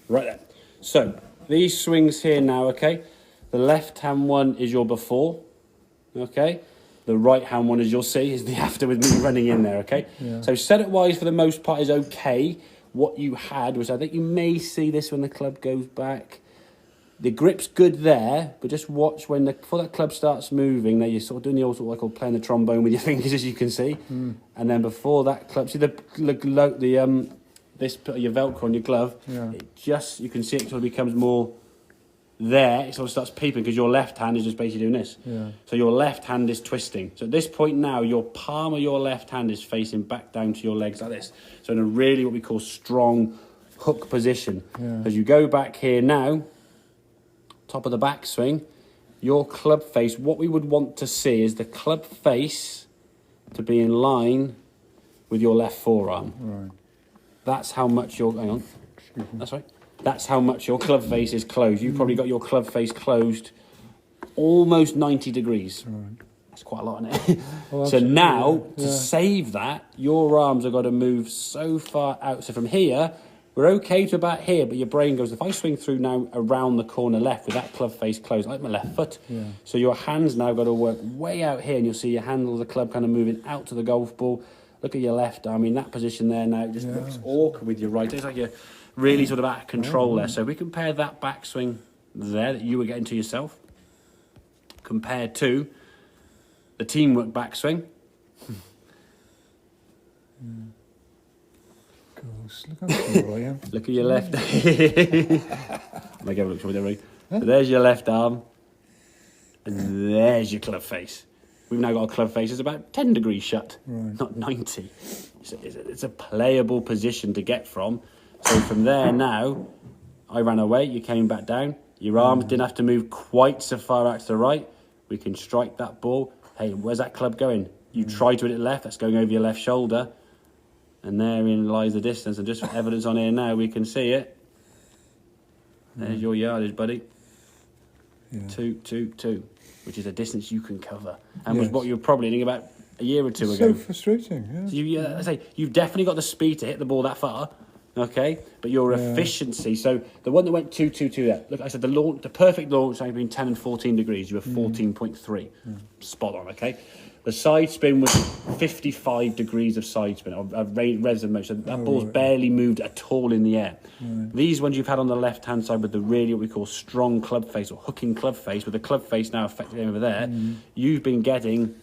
Right then. So, these swings here now, okay? The left-hand one is your before, okay? The right-hand one, as you'll see, is the after with me running in there, okay? Yeah. So, set-up-wise, for the most part, is okay. What you had was, I think you may see this when the club goes back. The grip's good there, but just watch when before that club starts moving, then you're sort of doing the old sort of like playing the trombone with your fingers, as you can see. And then before that club, see this your Velcro on your glove. Yeah. It just, you can see it sort of becomes more there. It sort of starts peeping because your left hand is just basically doing this. Yeah. So your left hand is twisting. So at this point now, your palm of your left hand is facing back down to your legs like this. So in a really what we call strong hook position. Yeah. As you go back here now, top of the backswing, your club face, what we would want to see is the club face to be in line with your left forearm. Right. That's how much your, hang on, that's right. That's how much your club face is closed. You've probably got your club face closed almost 90 degrees. Right. That's quite a lot, isn't it? Well, so now, yeah. to save that, your arms have got to move so far out. So from here, we're okay to about here, but your brain goes, if I swing through now around the corner left with that club face closed, like my left foot. Yeah. So your hands now got to work way out here, and you'll see your handle of the club kind of moving out to the golf ball. Look at your left arm in that position there now. It just looks awkward with your right. It's like you're really sort of out of control there. So if we compare that backswing there that you were getting to yourself, compared to the teamwork backswing. Gosh, look how cool I am. Look at your left. I'll make a look for you, So there's your left arm, and there's your club face. We've now got a club face that's about 10 degrees shut, not 90. So it's a playable position to get from. So from there now, I ran away, you came back down. Your arms didn't have to move quite so far out to the right. We can strike that ball. Hey, where's that club going? You try to hit it left, that's going over your left shoulder. And therein lies the distance. And just for evidence on here now, we can see it. There's your yardage, buddy. Yeah. 2, 2, 2, which is a distance you can cover. And was what you were probably thinking about a year or two ago. So frustrating, yeah. So I say, you've definitely got the speed to hit the ball that far, okay? But your efficiency, so the one that went 2, 2, 2 there, look, I said the perfect launch had been 10 and 14 degrees. You were 14.3. Spot on, okay? The side spin was 55 degrees of side spin, of revs of motion. So that ball's barely moved at all in the air. These ones you've had on the left-hand side with the really what we call strong club face or hooking club face, with the club face now effectively over there, you've been getting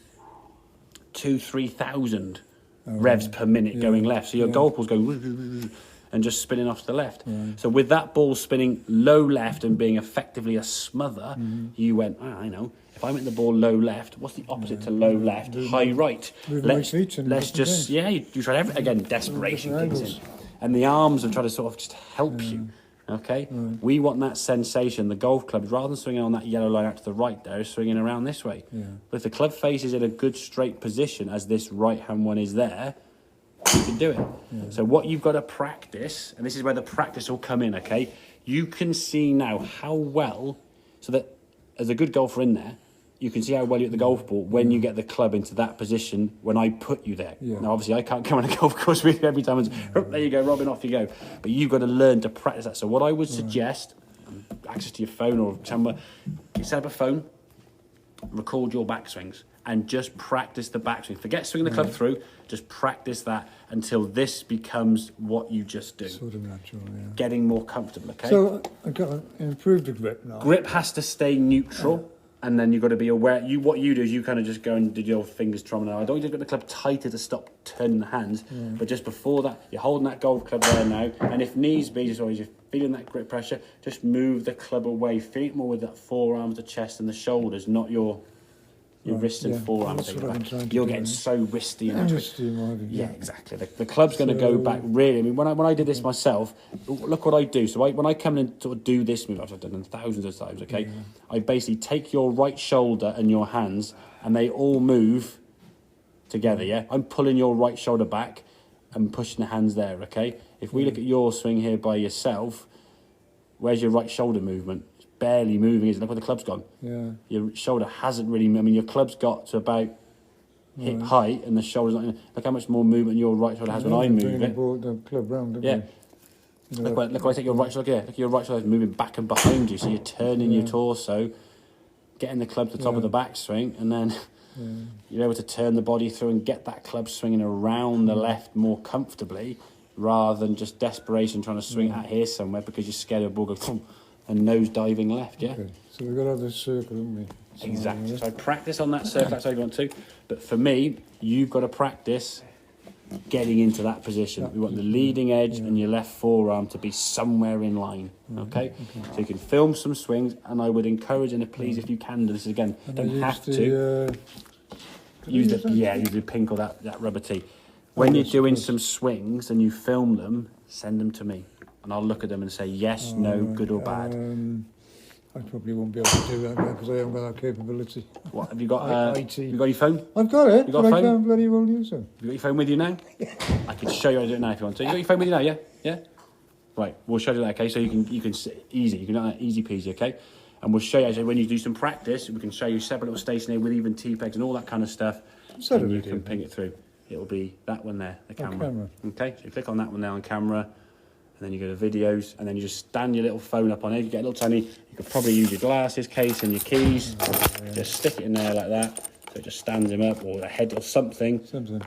2,000-3,000 revs per minute going left. So your golf ball's going and just spinning off to the left. So with that ball spinning low left and being effectively a smother, you went, I know, if I went the ball low left, what's the opposite to low left? High right. Let's just, you try everything. Again, desperation kicks in. And the arms are trying to sort of just help you, okay? We want that sensation. The golf club, rather than swinging on that yellow line out to the right there, is swinging around this way. But if the club face is in a good straight position, as this right-hand one is there, you can do it. So what you've got to practice, and this is where the practice will come in, okay? You can see now how well, so that as a good golfer in there, you can see how well you hit the golf ball when you get the club into that position when I put you there. Now, obviously, I can't come on a golf course with you every time and there you go, Robin, off you go. But you've got to learn to practice that. So what I would suggest, access to your phone or somewhere, you set up a phone, record your backswings, and just practice the backswing. Forget swinging the club through, just practice that until this becomes what you just do. Sort of natural, Getting more comfortable, okay? So I've got to improve the grip now. Grip has to stay neutral. And then you've got to be aware. What you do is you kind of just go and do your fingers tromming. I don't want you to get the club tighter to stop turning the hands. But just before that, you're holding that golf club there now. And if needs be, just always you're feeling that grip pressure, just move the club away. Feel it more with that forearms, the chest and the shoulders, not your wrists and forearms. You're getting so wristy and twisty. Yeah, exactly. The club's going to go back really. I mean, when I did this myself, look what I do. So when I come in and sort of do this move, I've done it thousands of times, okay? I basically take your right shoulder and your hands, and they all move together, yeah? I'm pulling your right shoulder back and pushing the hands there, okay? If we look at your swing here by yourself, where's your right shoulder movement? Barely moving, isn't it? Look where the club's gone. Your shoulder hasn't really, I mean, your club's got to about hip height and the shoulder's not, look how much more movement your right shoulder has when I move it. The club round, You know, Look what I take your right shoulder. Look at your right shoulder moving back and behind you, so you're turning your torso, getting the club to the top of the backswing, and then you're able to turn the body through and get that club swinging around the left more comfortably, rather than just desperation trying to swing at here somewhere because you're scared of the ball go thump, and nose diving left. Yeah. Okay. So we've got to have this circle, haven't we? So, Exactly. So practice on that circle. That's how you want to. But for me, you've got to practice getting into that position. We want the leading edge and your left forearm to be somewhere in line. Okay? So you can film some swings, and I would encourage and please, if you can do this again, don't have to. Use the pink or that rubber tee. When you're doing some swings and you film them, send them to me, and I'll look at them and say yes, no, good or bad. I probably won't be able to do that now because I haven't got that capability. What have you got? You got your phone? I've got it, You got but a I phone? can't bloody well use it. You got your phone with you now? I can show you how to do it now if you want to. You got your phone with you now, yeah? Yeah? Right, we'll show you that, okay? So you can easy, you can do that easy peasy, okay? And we'll show you, so when you do some practice, we can show you separate little stationary with even T-pegs and all that kind of stuff. And you can ping it through. It'll be that one there, the camera. Okay, so you click on that one there on camera, and then you go to videos, and then you just stand your little phone up on it. You get a little tiny, you could probably use your glasses case and your keys. Just stick it in there like that, so it just stands him up, or a head or something.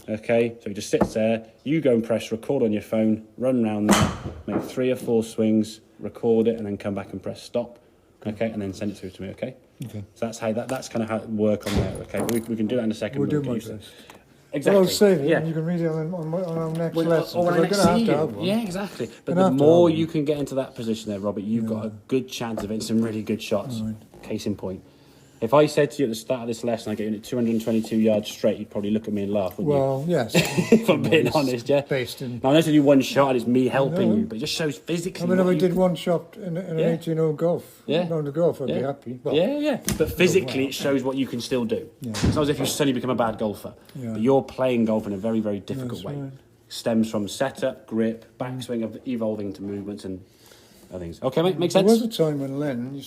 Okay, so he just sits there. You go and press record on your phone, run round there, make 3 or 4 swings, record it, and then come back and press stop. Okay, and then send it through to me. Okay. Okay. So that's kind of how it work on there. Okay, we can do that in a second. We'll do my best. Exactly. Well, I'll save it, and you can read it on our next lesson. Or when I next see you. Yeah, exactly. But the more you can get into that position there, Robert, you've got a good chance of hitting some really good shots. Right. Case in point. If I said to you at the start of this lesson, I get in at 222 yards straight, you'd probably look at me and laugh, wouldn't you? Well, yes. If I'm being honest, yeah. Based in... Now, I know to do one shot, and it's me helping you, but it just shows physically. I mean, if I did one shot in an 18-hole golf, round of golf, I'd be happy. Well, but physically, it shows what you can still do. It's not as if you suddenly become a bad golfer. But you're playing golf in a very, very difficult way. Right. Stems from setup, grip, backswing, evolving to movements and other things. Okay, mate, makes sense? There was a time when Len...